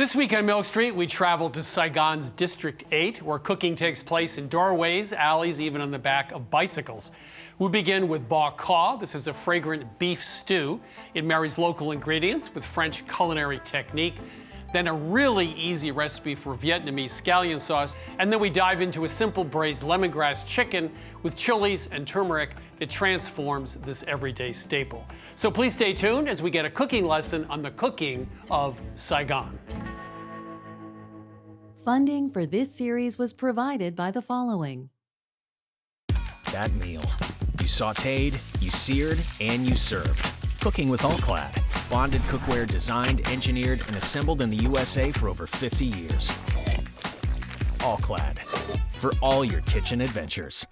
This week on Milk Street, we travel to Saigon's District 8, where cooking takes place in doorways, alleys, even on the back of bicycles. We begin with Ba Kha. This is a fragrant beef stew. It marries local ingredients with French culinary technique. Then a really easy recipe for Vietnamese scallion sauce. And then we dive into a simple braised lemongrass chicken with chilies and turmeric that transforms this everyday staple. So please stay tuned as we get a cooking lesson on the cooking of Saigon. Funding for this series was provided by the following. That meal. You sautéed, you seared, and you served. Cooking with All-Clad. Bonded cookware designed, engineered, and assembled in the USA for over 50 years. All-Clad. For all your kitchen adventures.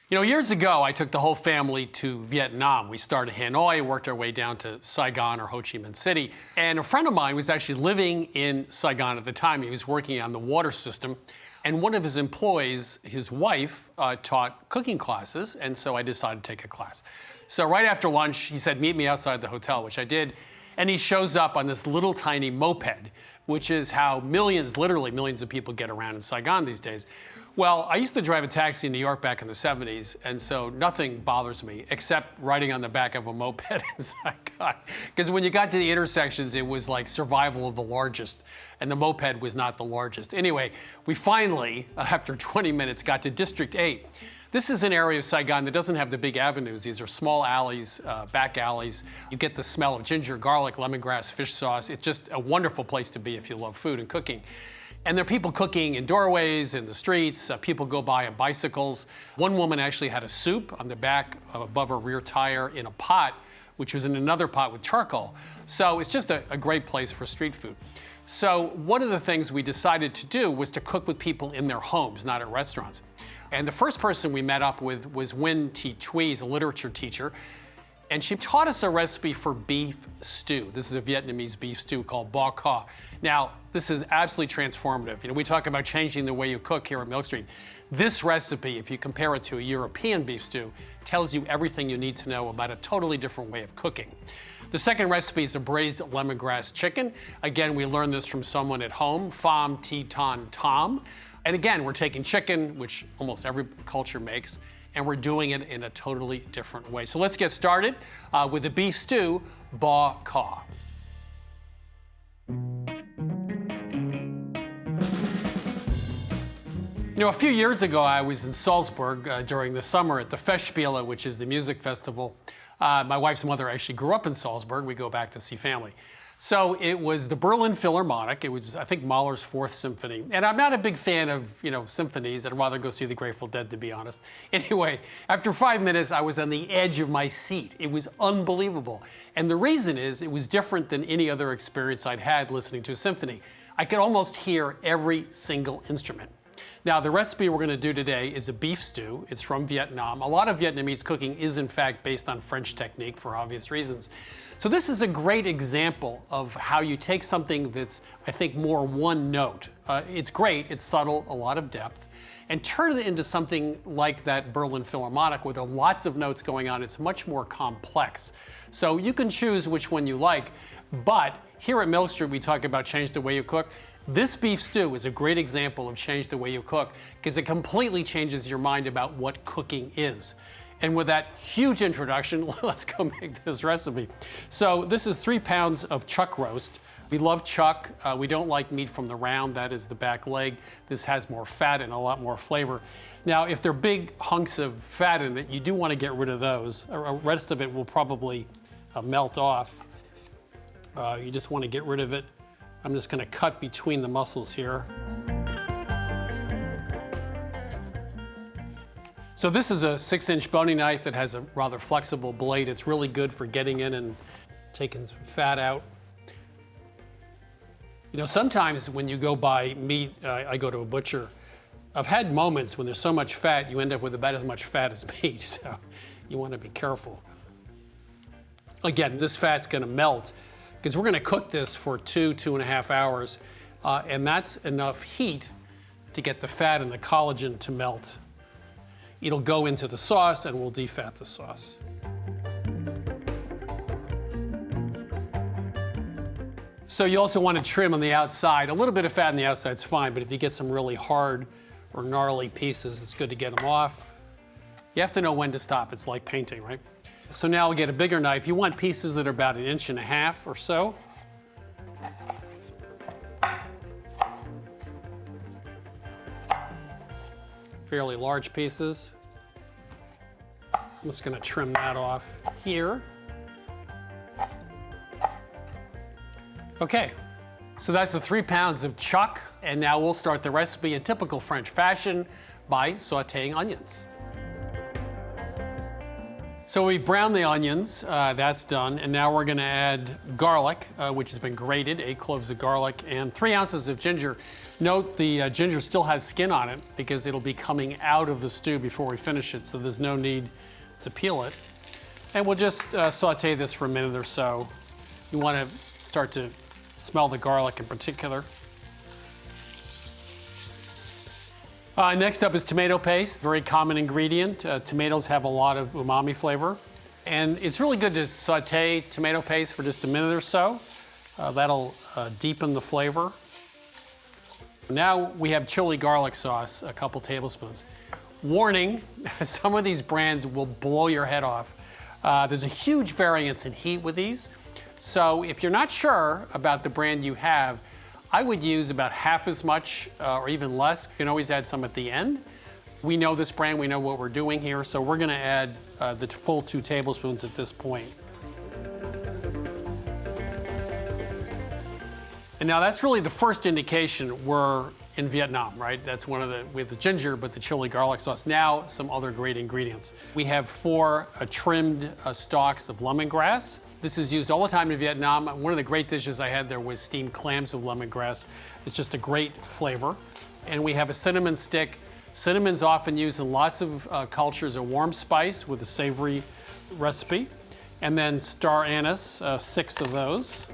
You know, years ago, I took the whole family to Vietnam. We started Hanoi, worked our way down to Saigon or Ho Chi Minh City. And a friend of mine was actually living in Saigon at the time. He was working on the water system. And one of his employees, his wife, taught cooking classes. And so I decided to take a class. So right after lunch, he said, meet me outside the hotel, which I did. And he shows up on this little tiny moped, which is how millions, literally millions of people get around in Saigon these days. Well, I used to drive a taxi in New York back in the 70s, and so nothing bothers me except riding on the back of a moped in Saigon. Because when you got to the intersections, it was like survival of the largest, and the moped was not the largest. Anyway, we finally, after 20 minutes, got to District 8. This is an area of Saigon that doesn't have the big avenues. These are small alleys, back alleys. You get the smell of ginger, garlic, lemongrass, fish sauce. It's just a wonderful place to be if you love food and cooking. And there are people cooking in doorways, in the streets. People go by on bicycles. One woman actually had a soup on the back above her rear tire in a pot, which was in another pot with charcoal. So it's just a great place for street food. So one of the things we decided to do was to cook with people in their homes, not at restaurants. And the first person we met up with was Nguyen Thi Thuy, a literature teacher. And she taught us a recipe for beef stew. This is a Vietnamese beef stew called Ba Kha. Now, this is absolutely transformative. You know, we talk about changing the way you cook here at Milk Street. This recipe, if you compare it to a European beef stew, tells you everything you need to know about a totally different way of cooking. The second recipe is a braised lemongrass chicken. Again, we learned this from someone at home, Pham Thi Ton Tom. And again, we're taking chicken, which almost every culture makes, and we're doing it in a totally different way. So let's get started with the beef stew, Ba Kha. You know, a few years ago, I was in Salzburg during the summer at the Festspiele, which is the music festival. My wife's mother actually grew up in Salzburg. We go back to see family. So it was the Berlin Philharmonic. It was, I think, Mahler's Fourth Symphony. And I'm not a big fan of, symphonies. I'd rather go see the Grateful Dead, to be honest. Anyway, after 5 minutes, I was on the edge of my seat. It was unbelievable. And the reason is it was different than any other experience I'd had listening to a symphony. I could almost hear every single instrument. Now, the recipe we're going to do today is a beef stew. It's from Vietnam. A lot of Vietnamese cooking is, in fact, based on French technique for obvious reasons. So this is a great example of how you take something that's, I think, more one note. It's great, it's subtle, a lot of depth, and turn it into something like that Berlin Philharmonic where there are lots of notes going on. It's much more complex. So you can choose which one you like, but here at Milk Street, we talk about change the way you cook. This beef stew is a great example of change the way you cook because it completely changes your mind about what cooking is. And with that huge introduction, let's go make this recipe. So this is 3 pounds of chuck roast. We love chuck. We don't like meat from the round. That is the back leg. This has more fat and a lot more flavor. Now, if there are big hunks of fat in it, you do want to get rid of those. The rest of it will probably melt off. You just want to get rid of it. I'm just going to cut between the muscles here. So this is a 6-inch boning knife that has a rather flexible blade. It's really good for getting in and taking some fat out. You know, sometimes when you go buy meat, I go to a butcher, I've had moments when there's so much fat, you end up with about as much fat as meat, so you want to be careful. Again, this fat's going to melt because we're going to cook this for 2.5 hours, and that's enough heat to get the fat and the collagen to melt. It'll go into the sauce and we'll defat the sauce. So you also want to trim on the outside. A little bit of fat on the outside is fine, but if you get some really hard or gnarly pieces, it's good to get them off. You have to know when to stop. It's like painting, right? So now we'll get a bigger knife. You want pieces that are about 1.5 inches or so. Fairly large pieces. I'm just going to trim that off here. Okay, so that's the 3 pounds of chuck, and now we'll start the recipe in typical French fashion by sautéing onions. So we've browned the onions, that's done, and now we're gonna add garlic, which has been grated, 8 cloves of garlic, and 3 ounces of ginger. Note the ginger still has skin on it because it'll be coming out of the stew before we finish it, so there's no need to peel it. And we'll just saute this for a minute or so. You wanna start to smell the garlic in particular. Next up is tomato paste, very common ingredient. Tomatoes have a lot of umami flavor. And it's really good to saute tomato paste for just a minute or so. That'll deepen the flavor. Now we have chili garlic sauce, a couple tablespoons. Warning, some of these brands will blow your head off. There's a huge variance in heat with these. So if you're not sure about the brand you have, I would use about half as much or even less. You can always add some at the end. We know this brand, we know what we're doing here, so we're gonna add the full 2 tablespoons at this point. And now that's really the first indication we're in Vietnam, right? That's one of the, we have the ginger, but the chili garlic sauce. Now, some other great ingredients. We have 4 trimmed stalks of lemongrass. This is used all the time in Vietnam. One of the great dishes I had there was steamed clams with lemongrass. It's just a great flavor. And we have a cinnamon stick. Cinnamon's often used in lots of cultures, a warm spice with a savory recipe. And then star anise, 6 of those.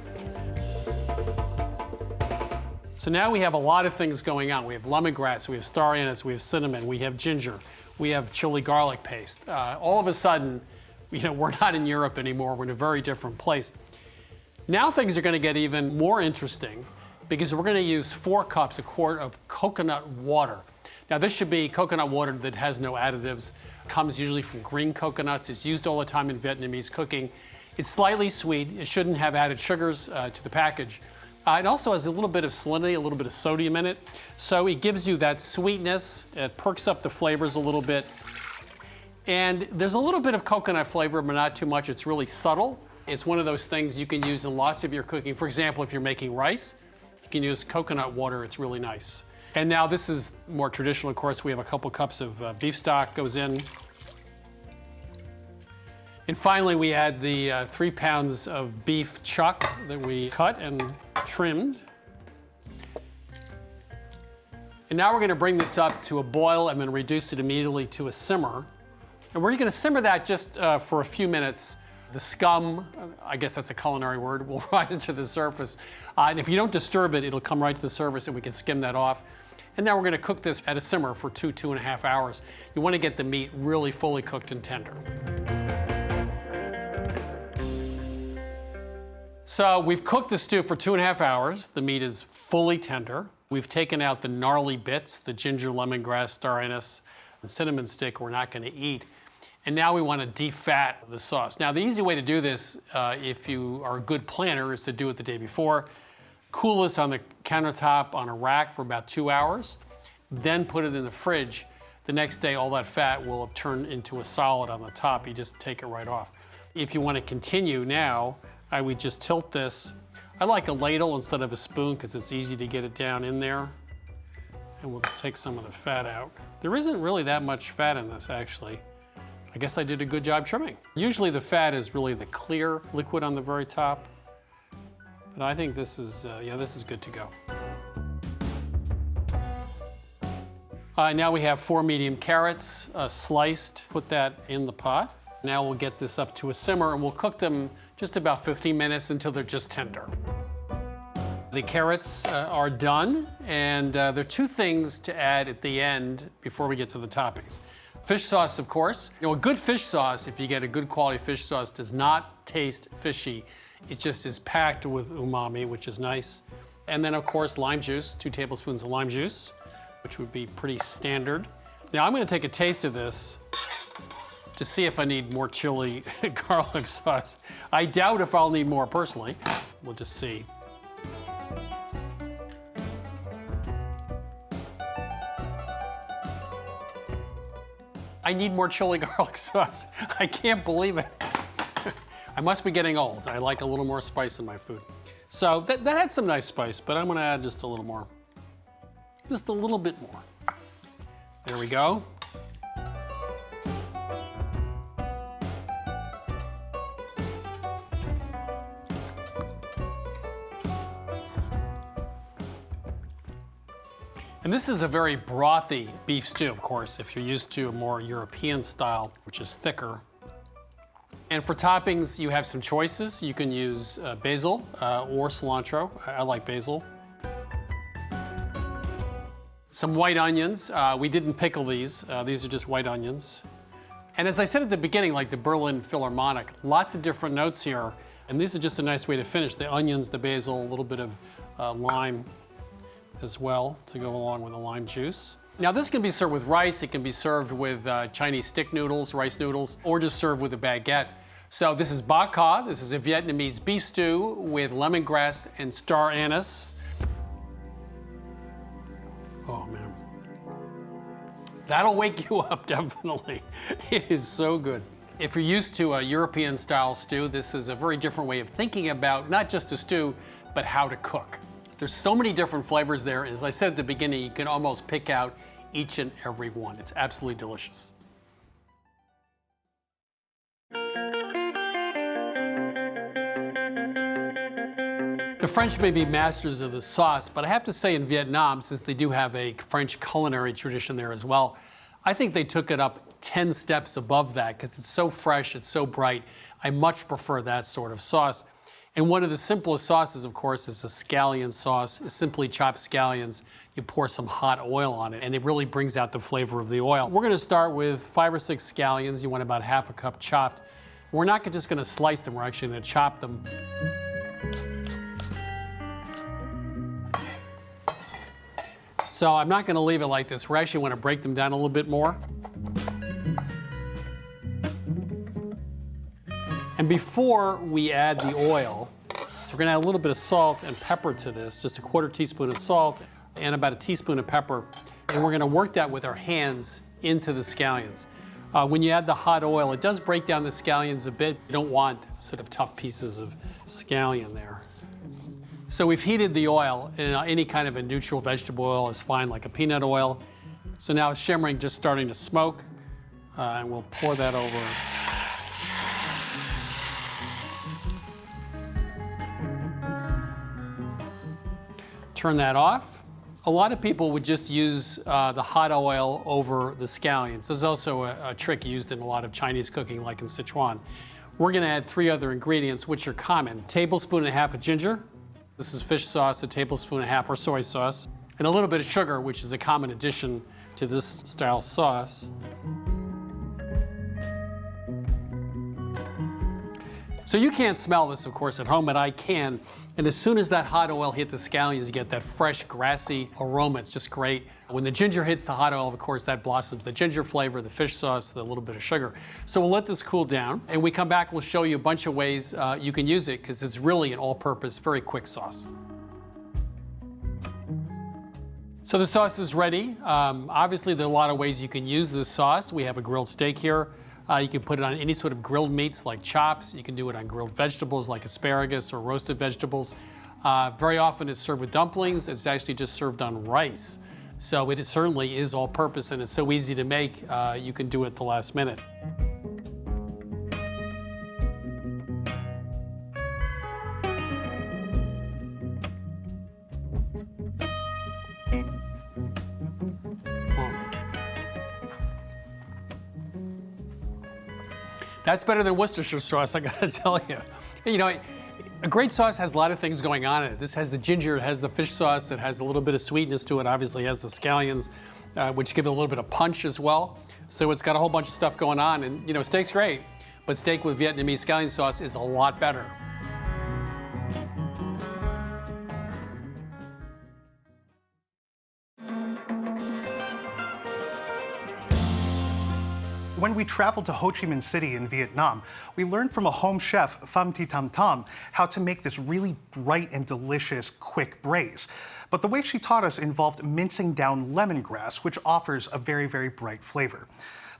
So now we have a lot of things going on. We have lemongrass, we have star anise, we have cinnamon, we have ginger, we have chili garlic paste. All of a sudden, you know, we're not in Europe anymore, we're in a very different place. Now things are gonna get even more interesting because we're gonna use 4 cups, a quart of coconut water. Now this should be coconut water that has no additives, comes usually from green coconuts, it's used all the time in Vietnamese cooking. It's slightly sweet, it shouldn't have added sugars to the package. It also has a little bit of salinity, a little bit of sodium in it. So it gives you that sweetness, it perks up the flavors a little bit. And there's a little bit of coconut flavor, but not too much. It's really subtle. It's one of those things you can use in lots of your cooking. For example, if you're making rice, you can use coconut water. It's really nice. And now this is more traditional, of course. We have a couple cups of beef stock goes in. And finally, we add the 3 pounds of beef chuck that we cut and trimmed. And now we're gonna bring this up to a boil and then reduce it immediately to a simmer. And we're gonna simmer that just for a few minutes. The scum, I guess that's a culinary word, will rise to the surface. And if you don't disturb it, it'll come right to the surface and we can skim that off. And now we're gonna cook this at a simmer for 2.5 hours. You wanna get the meat really fully cooked and tender. So we've cooked the stew for 2.5 hours. The meat is fully tender. We've taken out the gnarly bits, the ginger, lemongrass, star anise, and cinnamon stick we're not gonna eat. And now we want to defat the sauce. Now the easy way to do this, if you are a good planner, is to do it the day before. Cool this on the countertop on a rack for about 2 hours, then put it in the fridge. The next day, all that fat will have turned into a solid on the top. You just take it right off. If you want to continue now, I would just tilt this. I like a ladle instead of a spoon because it's easy to get it down in there. And we'll just take some of the fat out. There isn't really that much fat in this, actually. I guess I did a good job trimming. Usually the fat is really the clear liquid on the very top. But I think this is, yeah, this is good to go. Now we have 4 medium carrots sliced. Put that in the pot. Now we'll get this up to a simmer and we'll cook them just about 15 minutes until they're just tender. The carrots are done, and there are 2 things to add at the end before we get to the toppings. Fish sauce, of course. You know, a good fish sauce, if you get a good quality fish sauce, does not taste fishy. It just is packed with umami, which is nice. And then, of course, lime juice, 2 tablespoons of lime juice, which would be pretty standard. Now, I'm gonna take a taste of this to see if I need more chili garlic sauce. I doubt if I'll need more personally. We'll just see. I need more chili garlic sauce. I can't believe it. I must be getting old. I like a little more spice in my food. So that had some nice spice, but I'm gonna add just a little more. Just a little bit more. There we go. And this is a very brothy beef stew, of course, if you're used to a more European style, which is thicker. And for toppings, you have some choices. You can use basil or cilantro. I like basil. Some white onions. We didn't pickle these. These are just white onions. And as I said at the beginning, like the Berlin Philharmonic, lots of different notes here. And this is just a nice way to finish. The onions, the basil, a little bit of lime as well to go along with the lime juice. Now this can be served with rice, it can be served with Chinese stick noodles, rice noodles, or just served with a baguette. So this is bak kha. This is a Vietnamese beef stew with lemongrass and star anise. Oh man. That'll wake you up, definitely. It is so good. If you're used to a European style stew, this is a very different way of thinking about not just a stew, but how to cook. There's so many different flavors there. As I said at the beginning, you can almost pick out each and every one. It's absolutely delicious. The French may be masters of the sauce, but I have to say in Vietnam, since they do have a French culinary tradition there as well, I think they took it up 10 steps above that because it's so fresh, it's so bright. I much prefer that sort of sauce. And one of the simplest sauces, of course, is a scallion sauce. It's simply chopped scallions. You pour some hot oil on it, and it really brings out the flavor of the oil. We're gonna start with 5 or 6 scallions. You want about half a cup chopped. We're not just gonna slice them, we're actually gonna chop them. So I'm not gonna leave it like this. We're actually gonna break them down a little bit more. And before we add the oil, we're gonna add a little bit of salt and pepper to this, just a 1/4 teaspoon of salt and about a teaspoon of pepper. And we're gonna work that with our hands into the scallions. When you add the hot oil, it does break down the scallions a bit. You don't want sort of tough pieces of scallion there. So we've heated the oil. Any kind of a neutral vegetable oil is fine, like a peanut oil. So now it's shimmering, just starting to smoke. And we'll pour that over. Turn that off. A lot of people would just use the hot oil over the scallions. There's also a trick used in a lot of Chinese cooking, like in Sichuan. We're gonna add 3 other ingredients, which are common. 1.5 tablespoons of ginger. This is fish sauce, 1.5 tablespoons or soy sauce. And a little bit of sugar, which is a common addition to this style sauce. So you can't smell this, of course, at home, but I can. And as soon as that hot oil hit the scallions, you get that fresh, grassy aroma. It's just great. When the ginger hits the hot oil, of course, that blossoms the ginger flavor, the fish sauce, the little bit of sugar. So we'll let this cool down. And we come back, we'll show you a bunch of ways you can use it, because it's really an all-purpose, very quick sauce. So the sauce is ready. Obviously, there are a lot of ways you can use this sauce. We have a grilled steak here. You can put it on any sort of grilled meats like chops. You can do it on grilled vegetables like asparagus or roasted vegetables. Very often it's served with dumplings. It's actually just served on rice. So it certainly is all-purpose, and it's so easy to make, you can do it at the last minute. That's better than Worcestershire sauce, I gotta tell you. You know, a great sauce has a lot of things going on in it. This has the ginger, it has the fish sauce, it has a little bit of sweetness to it, obviously it has the scallions, which give it a little bit of punch as well. So it's got a whole bunch of stuff going on, and you know, steak's great, but steak with Vietnamese scallion sauce is a lot better. When we traveled to Ho Chi Minh City in Vietnam, we learned from a home chef, Pham Thi Tam Tam, how to make this really bright and delicious quick braise. But the way she taught us involved mincing down lemongrass, which offers a very, very bright flavor.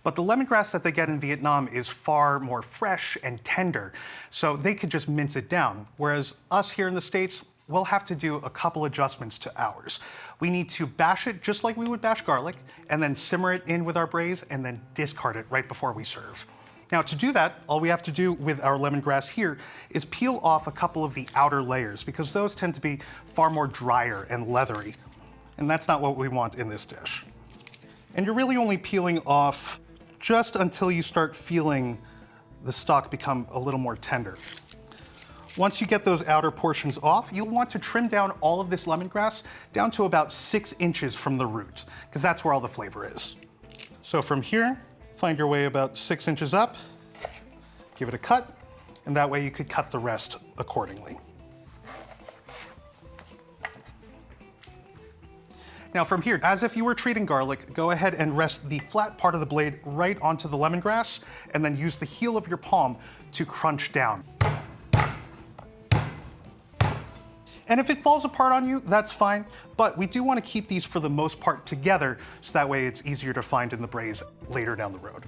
But the lemongrass that they get in Vietnam is far more fresh and tender, so they could just mince it down. Whereas us here in the States, we'll have to do a couple adjustments to ours. We need to bash it just like we would bash garlic, and then simmer it in with our braise, and then discard it right before we serve. Now, to do that, all we have to do with our lemongrass here is peel off a couple of the outer layers, because those tend to be far more drier and leathery. And that's not what we want in this dish. And you're really only peeling off just until you start feeling the stalk become a little more tender. Once you get those outer portions off, you'll want to trim down all of this lemongrass down to about 6 inches from the root, because that's where all the flavor is. So from here, find your way about 6 inches up, give it a cut, and that way you could cut the rest accordingly. Now from here, as if you were treating garlic, go ahead and rest the flat part of the blade right onto the lemongrass, and then use the heel of your palm to crunch down. And if it falls apart on you, that's fine, but we do want to keep these for the most part together, so that way it's easier to find in the braise later down the road.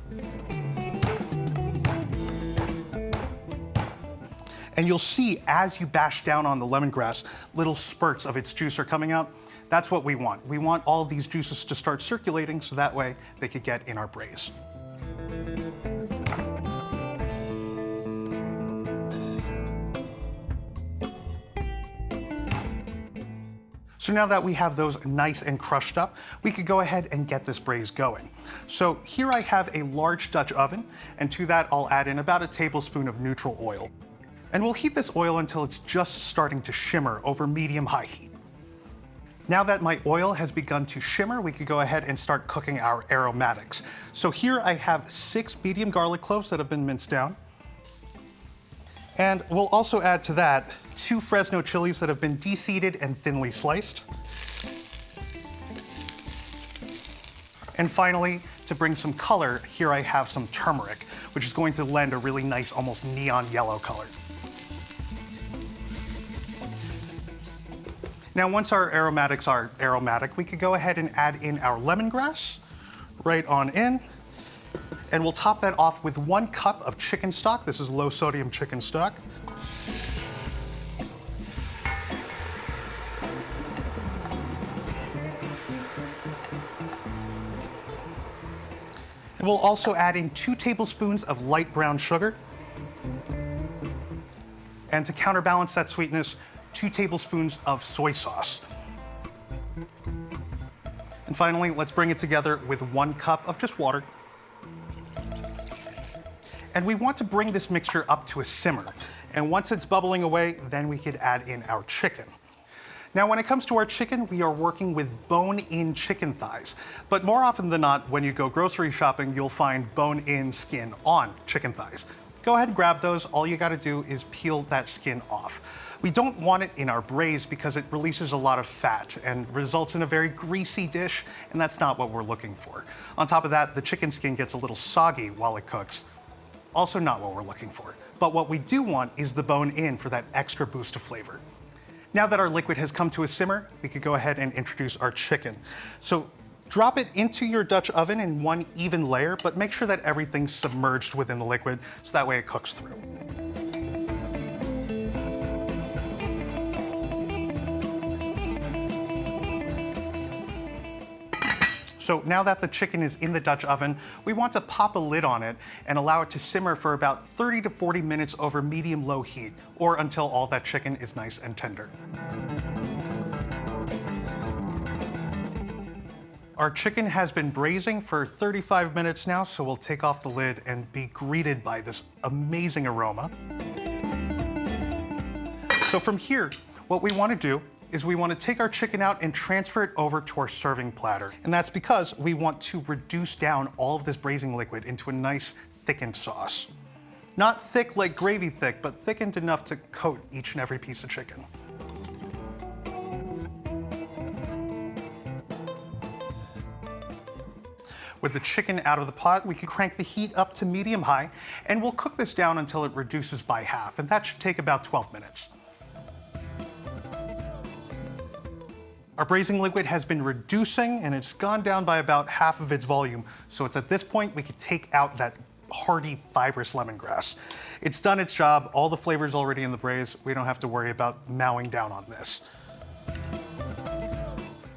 And you'll see as you bash down on the lemongrass, little spurts of its juice are coming out. That's what we want. We want all of these juices to start circulating, so that way they could get in our braise. So now that we have those nice and crushed up, we could go ahead and get this braise going. So here I have a large Dutch oven, and to that I'll add in about a tablespoon of neutral oil. And we'll heat this oil until it's just starting to shimmer over medium-high heat. Now that my oil has begun to shimmer, we could go ahead and start cooking our aromatics. So here I have 6 medium garlic cloves that have been minced down. And we'll also add to that 2 Fresno chilies that have been de-seeded and thinly sliced. And finally, to bring some color, here I have some turmeric, which is going to lend a really nice, almost neon yellow color. Now, once our aromatics are aromatic, we could go ahead and add in our lemongrass right on in. And we'll top that off with 1 cup of chicken stock. This is low sodium chicken stock. And we'll also add in 2 tablespoons of light brown sugar. And to counterbalance that sweetness, 2 tablespoons of soy sauce. And finally, let's bring it together with 1 cup of just water. And we want to bring this mixture up to a simmer. And once it's bubbling away, then we could add in our chicken. Now, when it comes to our chicken, we are working with bone-in chicken thighs. But more often than not, when you go grocery shopping, you'll find bone-in, skin-on chicken thighs. Go ahead and grab those. All you gotta do is peel that skin off. We don't want it in our braise because it releases a lot of fat and results in a very greasy dish, and that's not what we're looking for. On top of that, the chicken skin gets a little soggy while it cooks. Also not what we're looking for. But what we do want is the bone in for that extra boost of flavor. Now that our liquid has come to a simmer, we could go ahead and introduce our chicken. So drop it into your Dutch oven in 1 even layer, but make sure that everything's submerged within the liquid so that way it cooks through. So now that the chicken is in the Dutch oven, we want to pop a lid on it and allow it to simmer for about 30 to 40 minutes over medium-low heat, or until all that chicken is nice and tender. Our chicken has been braising for 35 minutes now, so we'll take off the lid and be greeted by this amazing aroma. So from here, what we want to do is we want to take our chicken out and transfer it over to our serving platter. And that's because we want to reduce down all of this braising liquid into a nice thickened sauce. Not thick like gravy thick, but thickened enough to coat each and every piece of chicken. With the chicken out of the pot, we can crank the heat up to medium-high, and we'll cook this down until it reduces by half, and that should take about 12 minutes. Our braising liquid has been reducing, and it's gone down by about half of its volume, so it's at this point we can take out that hearty, fibrous lemongrass. It's done its job. All the flavor's already in the braise. We don't have to worry about mowing down on this.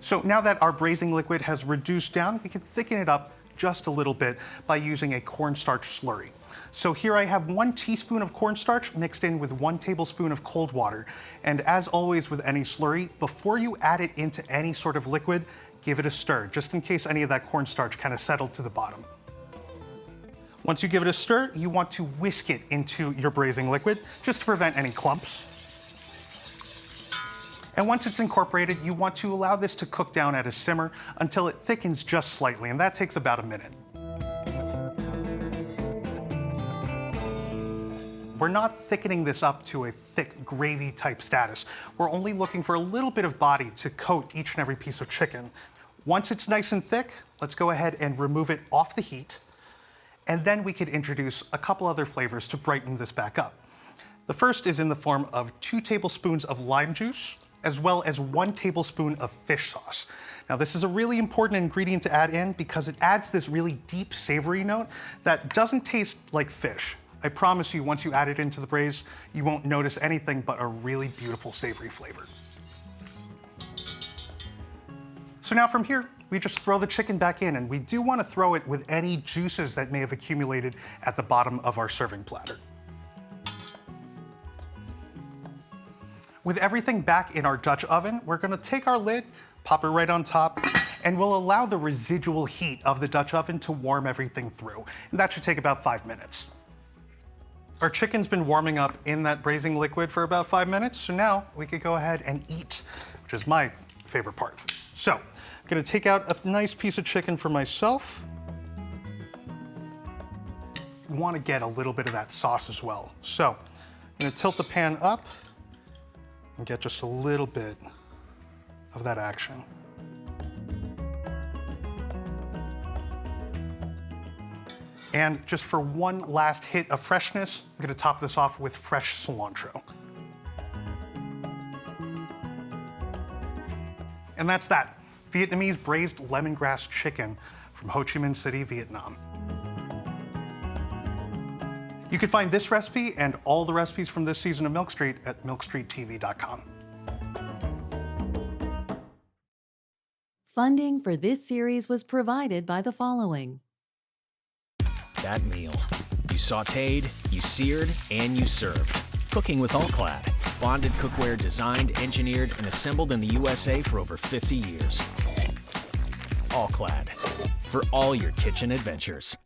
So now that our braising liquid has reduced down, we can thicken it up just a little bit by using a cornstarch slurry. So here I have 1 teaspoon of cornstarch mixed in with 1 tablespoon of cold water. And as always with any slurry, before you add it into any sort of liquid, give it a stir, just in case any of that cornstarch kind of settled to the bottom. Once you give it a stir, you want to whisk it into your braising liquid, just to prevent any clumps. And once it's incorporated, you want to allow this to cook down at a simmer until it thickens just slightly, and that takes about a minute. We're not thickening this up to a thick gravy type status. We're only looking for a little bit of body to coat each and every piece of chicken. Once it's nice and thick, let's go ahead and remove it off the heat. And then we could introduce a couple other flavors to brighten this back up. The first is in the form of 2 tablespoons of lime juice, as well as 1 tablespoon of fish sauce. Now this is a really important ingredient to add in because it adds this really deep savory note that doesn't taste like fish. I promise you, once you add it into the braise, you won't notice anything but a really beautiful savory flavor. So now from here, we just throw the chicken back in, and we do want to throw it with any juices that may have accumulated at the bottom of our serving platter. With everything back in our Dutch oven, we're gonna take our lid, pop it right on top, and we'll allow the residual heat of the Dutch oven to warm everything through. And that should take about 5 minutes. Our chicken's been warming up in that braising liquid for about 5 minutes, so now we could go ahead and eat, which is my favorite part. So, I'm gonna take out a nice piece of chicken for myself. You wanna get a little bit of that sauce as well. So, I'm gonna tilt the pan up and get just a little bit of that action. And just for one last hit of freshness, I'm gonna top this off with fresh cilantro. And that's that, Vietnamese braised lemongrass chicken from Ho Chi Minh City, Vietnam. You can find this recipe and all the recipes from this season of Milk Street at milkstreettv.com. Funding for this series was provided by the following. That meal. You sautéed, you seared, and you served. Cooking with All-Clad. Bonded cookware designed, engineered, and assembled in the USA for over 50 years. All-Clad. For all your kitchen adventures.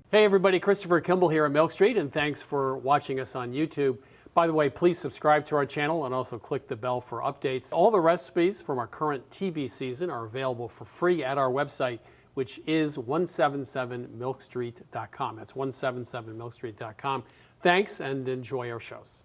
Hey everybody, Christopher Kimball here at Milk Street, and thanks for watching us on YouTube. By the way, please subscribe to our channel and also click the bell for updates. All the recipes from our current TV season are available for free at our website, which is 177milkstreet.com. That's 177milkstreet.com. Thanks and enjoy our shows.